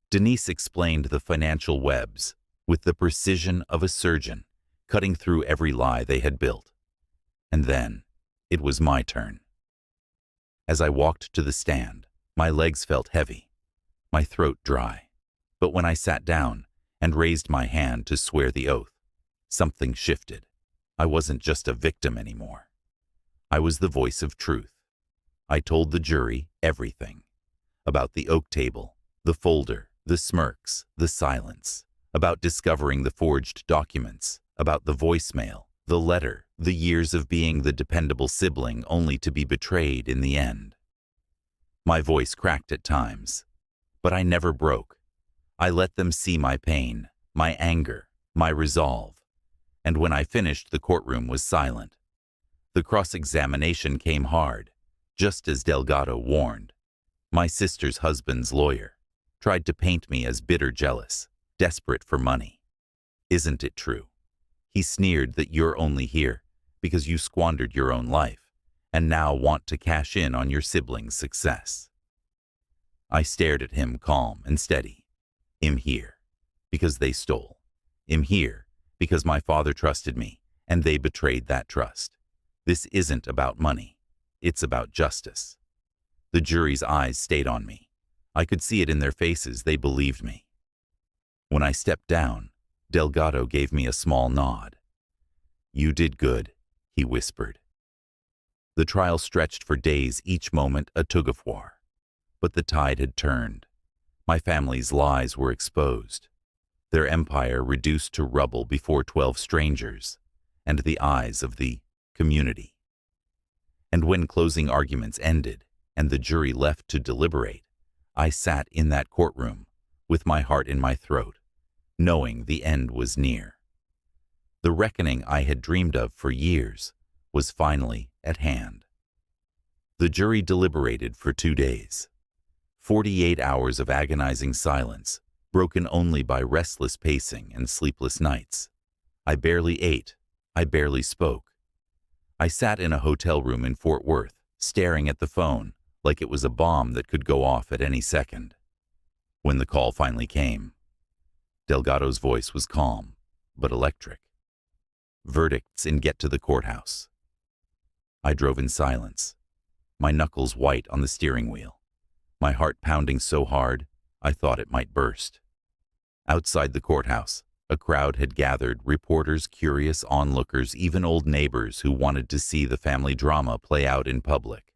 Denise explained the financial webs with the precision of a surgeon, cutting through every lie they had built. And then it was my turn. As I walked to the stand, my legs felt heavy, my throat dry. But when I sat down and raised my hand to swear the oath, something shifted. I wasn't just a victim anymore. I was the voice of truth. I told the jury everything. About the oak table, the folder, the smirks, the silence. About discovering the forged documents. About the voicemail, the letter, the years of being the dependable sibling only to be betrayed in the end. My voice cracked at times, but I never broke. I let them see my pain, my anger, my resolve. And when I finished, the courtroom was silent. The cross-examination came hard, just as Delgado warned. My sister's husband's lawyer tried to paint me as bitter jealous, desperate for money. Isn't it true? He sneered that you're only here because you squandered your own life and now want to cash in on your siblings' success. I stared at him calm and steady. I'm here because they stole. I'm here because my father trusted me and they betrayed that trust. This isn't about money. It's about justice. The jury's eyes stayed on me. I could see it in their faces. They believed me. When I stepped down, Delgado gave me a small nod. You did good, he whispered. The trial stretched for days, each moment a tug-of-war. But the tide had turned. My family's lies were exposed. Their empire reduced to rubble before 12 strangers and the eyes of the community. And when closing arguments ended and the jury left to deliberate, I sat in that courtroom with my heart in my throat, knowing the end was near. The reckoning I had dreamed of for years was finally at hand. The jury deliberated for 2 days. 48 hours of agonizing silence, broken only by restless pacing and sleepless nights. I barely ate. I barely spoke. I sat in a hotel room in Fort Worth, staring at the phone like it was a bomb that could go off at any second. When the call finally came, Delgado's voice was calm, but electric. Verdicts in get to the courthouse. I drove in silence, my knuckles white on the steering wheel, my heart pounding so hard I thought it might burst. Outside the courthouse, a crowd had gathered, reporters, curious onlookers, even old neighbors who wanted to see the family drama play out in public.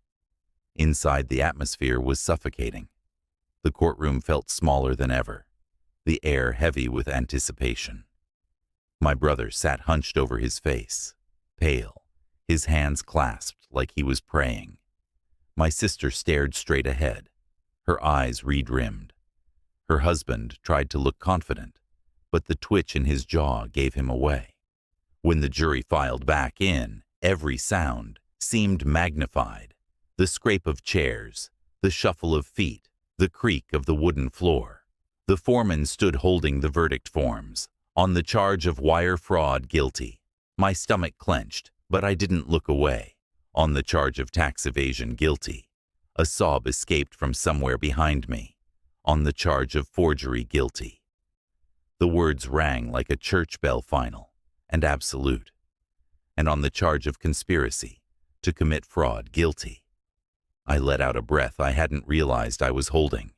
Inside, the atmosphere was suffocating. The courtroom felt smaller than ever, the air heavy with anticipation. My brother sat hunched over his face, pale, his hands clasped like he was praying. My sister stared straight ahead, her eyes reed-rimmed. Her husband tried to look confident, but the twitch in his jaw gave him away. When the jury filed back in, every sound seemed magnified. The scrape of chairs, the shuffle of feet, the creak of the wooden floor. The foreman stood holding the verdict forms. On the charge of wire fraud, guilty. My stomach clenched, but I didn't look away. On the charge of tax evasion, guilty. A sob escaped from somewhere behind me. On the charge of forgery, guilty. The words rang like a church bell, final and absolute. And on the charge of conspiracy to commit fraud, guilty. I let out a breath I hadn't realized I was holding.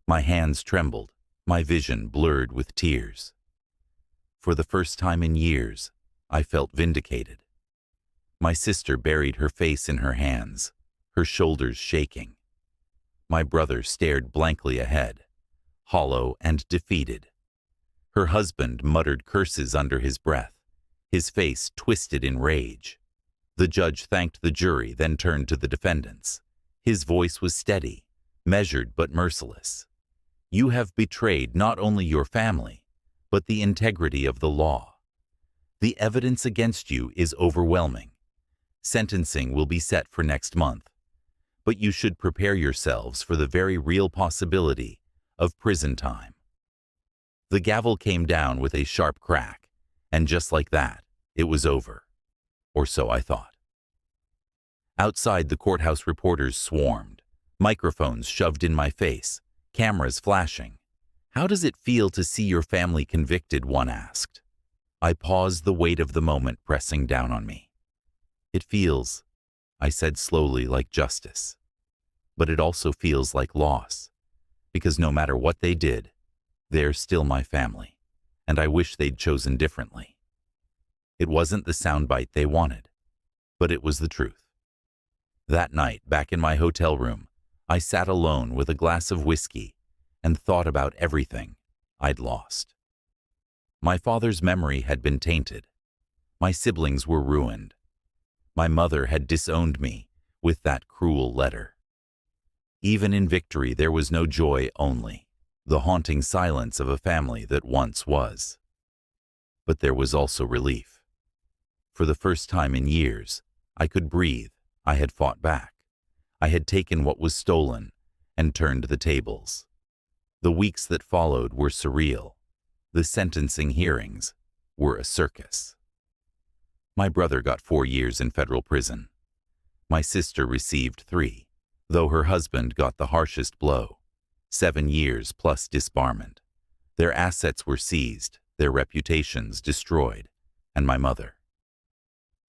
My hands trembled, my vision blurred with tears. For the first time in years, I felt vindicated. My sister buried her face in her hands, her shoulders shaking. My brother stared blankly ahead, hollow and defeated. Her husband muttered curses under his breath, his face twisted in rage. The judge thanked the jury, then turned to the defendants. His voice was steady, measured but merciless. You have betrayed not only your family, but the integrity of the law. The evidence against you is overwhelming. Sentencing will be set for next month, but you should prepare yourselves for the very real possibility of prison time. The gavel came down with a sharp crack, and just like that, it was over. Or so I thought. Outside, the courthouse reporters swarmed, microphones shoved in my face, cameras flashing. How does it feel to see your family convicted? One asked. I paused, the weight of the moment pressing down on me. It feels, I said slowly, like justice. But it also feels like loss, because no matter what they did, they're still my family, and I wish they'd chosen differently. It wasn't the soundbite they wanted, but it was the truth. That night, back in my hotel room, I sat alone with a glass of whiskey and thought about everything I'd lost. My father's memory had been tainted. My siblings were ruined. My mother had disowned me with that cruel letter. Even in victory, there was no joy, only the haunting silence of a family that once was. But there was also relief. For the first time in years, I could breathe. I had fought back. I had taken what was stolen and turned the tables. The weeks that followed were surreal. The sentencing hearings were a circus. My brother got 4 years in federal prison. My sister received 3, though her husband got the harshest blow, 7 years plus disbarment. Their assets were seized, their reputations destroyed, and my mother.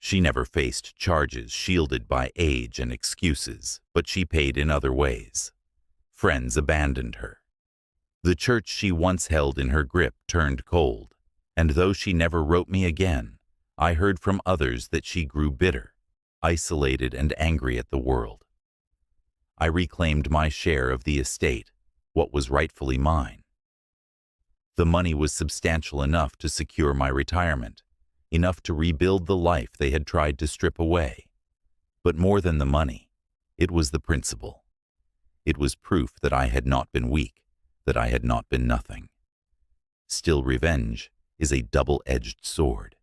She never faced charges shielded by age and excuses, but she paid in other ways. Friends abandoned her. The church she once held in her grip turned cold, and though she never wrote me again, I heard from others that she grew bitter, isolated and angry at the world. I reclaimed my share of the estate, what was rightfully mine. The money was substantial enough to secure my retirement, enough to rebuild the life they had tried to strip away. But more than the money, it was the principle. It was proof that I had not been weak, that I had not been nothing. Still, revenge is a double-edged sword.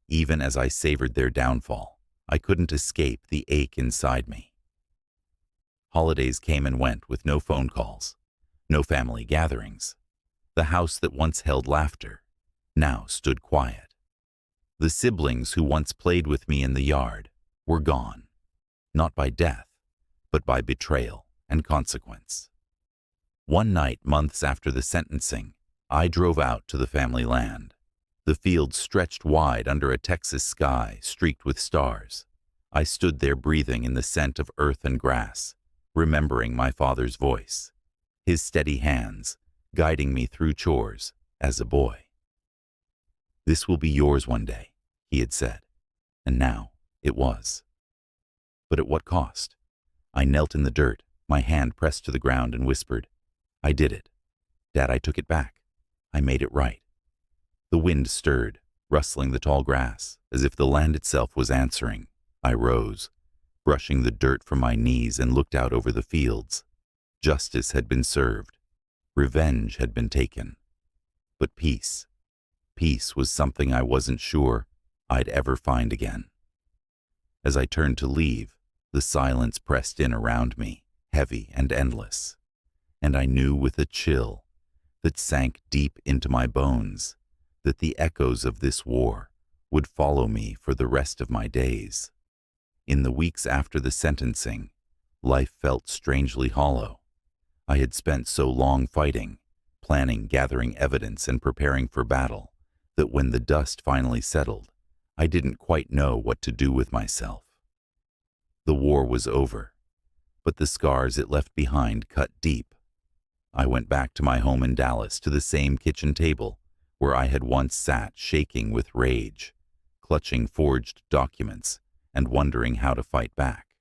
Even as I savored their downfall, I couldn't escape the ache inside me. Holidays came and went with no phone calls, no family gatherings. The house that once held laughter now stood quiet. The siblings who once played with me in the yard were gone, not by death, but by betrayal and consequence. One night, months after the sentencing, I drove out to the family land. The fields stretched wide under a Texas sky streaked with stars. I stood there breathing in the scent of earth and grass, remembering my father's voice, his steady hands guiding me through chores as a boy. "This will be yours one day," he had said, and now it was. But at what cost? I knelt in the dirt, my hand pressed to the ground, and whispered, "I did it. Dad, I took it back. I made it right." The wind stirred, rustling the tall grass, as if the land itself was answering. I rose, brushing the dirt from my knees, and looked out over the fields. Justice had been served. Revenge had been taken. But peace was something I wasn't sure I'd ever find again. As I turned to leave, the silence pressed in around me, heavy and endless, and I knew with a chill that sank deep into my bones that the echoes of this war would follow me for the rest of my days. In the weeks after the sentencing, life felt strangely hollow. I had spent so long fighting, planning, gathering evidence, and preparing for battle, that when the dust finally settled, I didn't quite know what to do with myself. The war was over, but the scars it left behind cut deep. I went back to my home in Dallas, to the same kitchen table where I had once sat, shaking with rage, clutching forged documents and wondering how to fight back.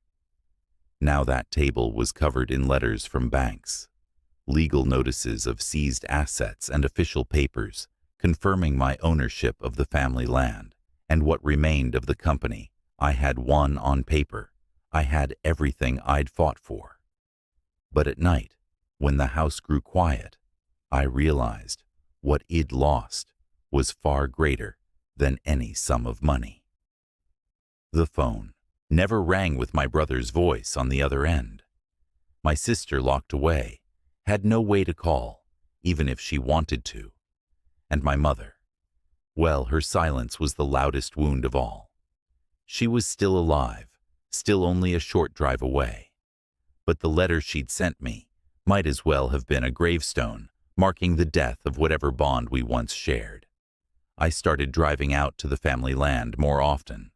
Now that table was covered in letters from banks, legal notices of seized assets, and official papers confirming my ownership of the family land and what remained of the company I had won on paper. I had everything I'd fought for. But at night, when the house grew quiet, I realized what I'd lost was far greater than any sum of money. The phone never rang with my brother's voice on the other end. My sister, locked away, had no way to call, even if she wanted to. And my mother, well, her silence was the loudest wound of all. She was still alive, still only a short drive away. But the letter she'd sent me might as well have been a gravestone, marking the death of whatever bond we once shared. I started driving out to the family land more often.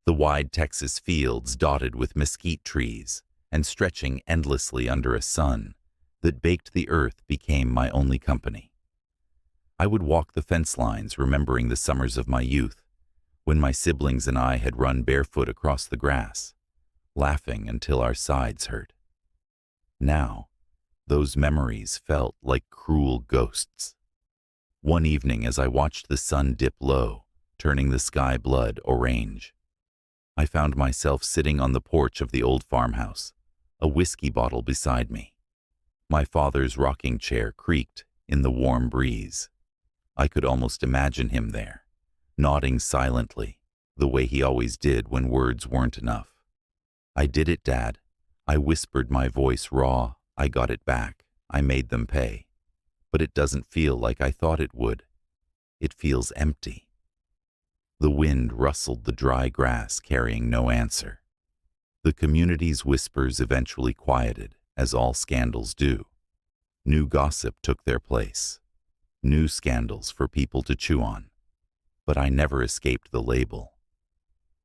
The wide Texas fields dotted with mesquite trees and stretching endlessly under a sun that baked the earth became my only company. I would walk the fence lines, remembering the summers of my youth, when my siblings and I had run barefoot across the grass, laughing until our sides hurt. Now, those memories felt like cruel ghosts. One evening, as I watched the sun dip low, turning the sky blood orange, I found myself sitting on the porch of the old farmhouse, a whiskey bottle beside me. My father's rocking chair creaked in the warm breeze. I could almost imagine him there, nodding silently, the way he always did when words weren't enough. "I did it, Dad." I whispered, my voice raw. "I got it back. I made them pay. But it doesn't feel like I thought it would. It feels empty." The wind rustled the dry grass, carrying no answer. The community's whispers eventually quieted, as all scandals do. New gossip took their place. New scandals for people to chew on. But I never escaped the label.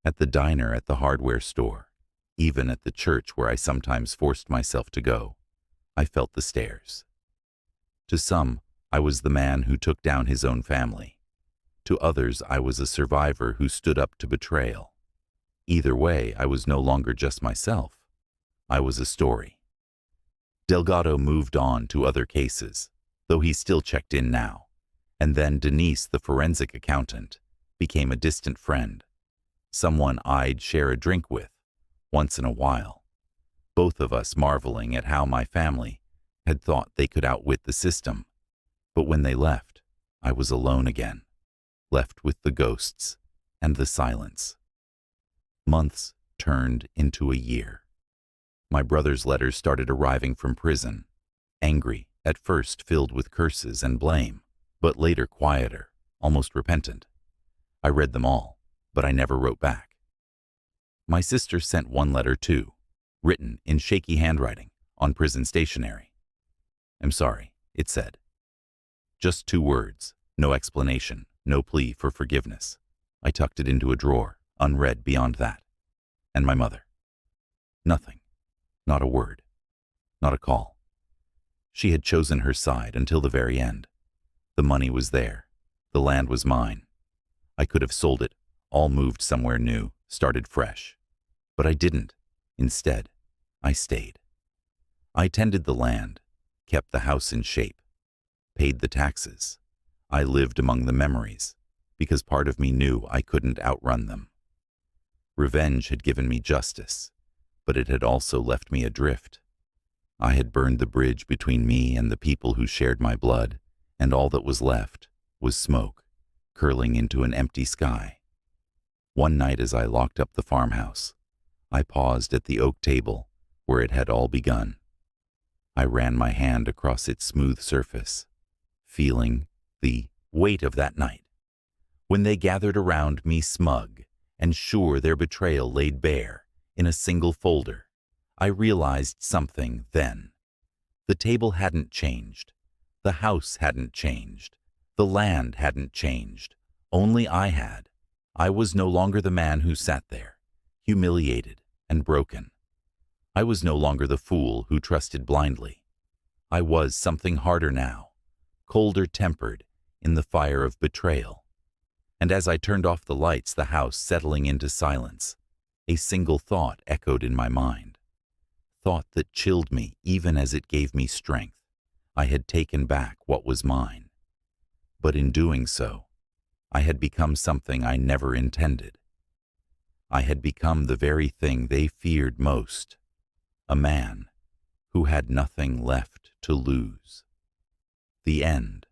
At the diner, at the hardware store, even at the church where I sometimes forced myself to go, I felt the stares. To some, I was the man who took down his own family. To others, I was a survivor who stood up to betrayal. Either way, I was no longer just myself. I was a story. Delgado moved on to other cases, though he still checked in now. And then Denise, the forensic accountant, became a distant friend, someone I'd share a drink with once in a while, both of us marveling at how my family had thought they could outwit the system. But when they left, I was alone again, left with the ghosts and the silence. Months turned into a year. My brother's letters started arriving from prison, angry, at first filled with curses and blame, but later quieter, almost repentant. I read them all, but I never wrote back. My sister sent one letter too, written in shaky handwriting on prison stationery. "I'm sorry," it said. Just 2 words, no explanation, no plea for forgiveness. I tucked it into a drawer, unread beyond that. And my mother. Nothing. Not a word. Not a call. She had chosen her side until the very end. The money was there. The land was mine. I could have sold it, all moved somewhere new, started fresh. But I didn't. Instead, I stayed. I tended the land, kept the house in shape, paid the taxes. I lived among the memories, because part of me knew I couldn't outrun them. Revenge had given me justice, but it had also left me adrift. I had burned the bridge between me and the people who shared my blood, and all that was left was smoke, curling into an empty sky. One night as I locked up the farmhouse, I paused at the oak table where it had all begun. I ran my hand across its smooth surface, feeling the weight of that night, when they gathered around me smug and sure their betrayal laid bare in a single folder. I realized something then. The table hadn't changed. The house hadn't changed. The land hadn't changed. Only I had. I was no longer the man who sat there, humiliated and broken. I was no longer the fool who trusted blindly. I was something harder now, colder tempered in the fire of betrayal. And as I turned off the lights, the house settling into silence, a single thought echoed in my mind. Thought that chilled me even as it gave me strength. I had taken back what was mine. But in doing so, I had become something I never intended. I had become the very thing they feared most, a man who had nothing left to lose. The end.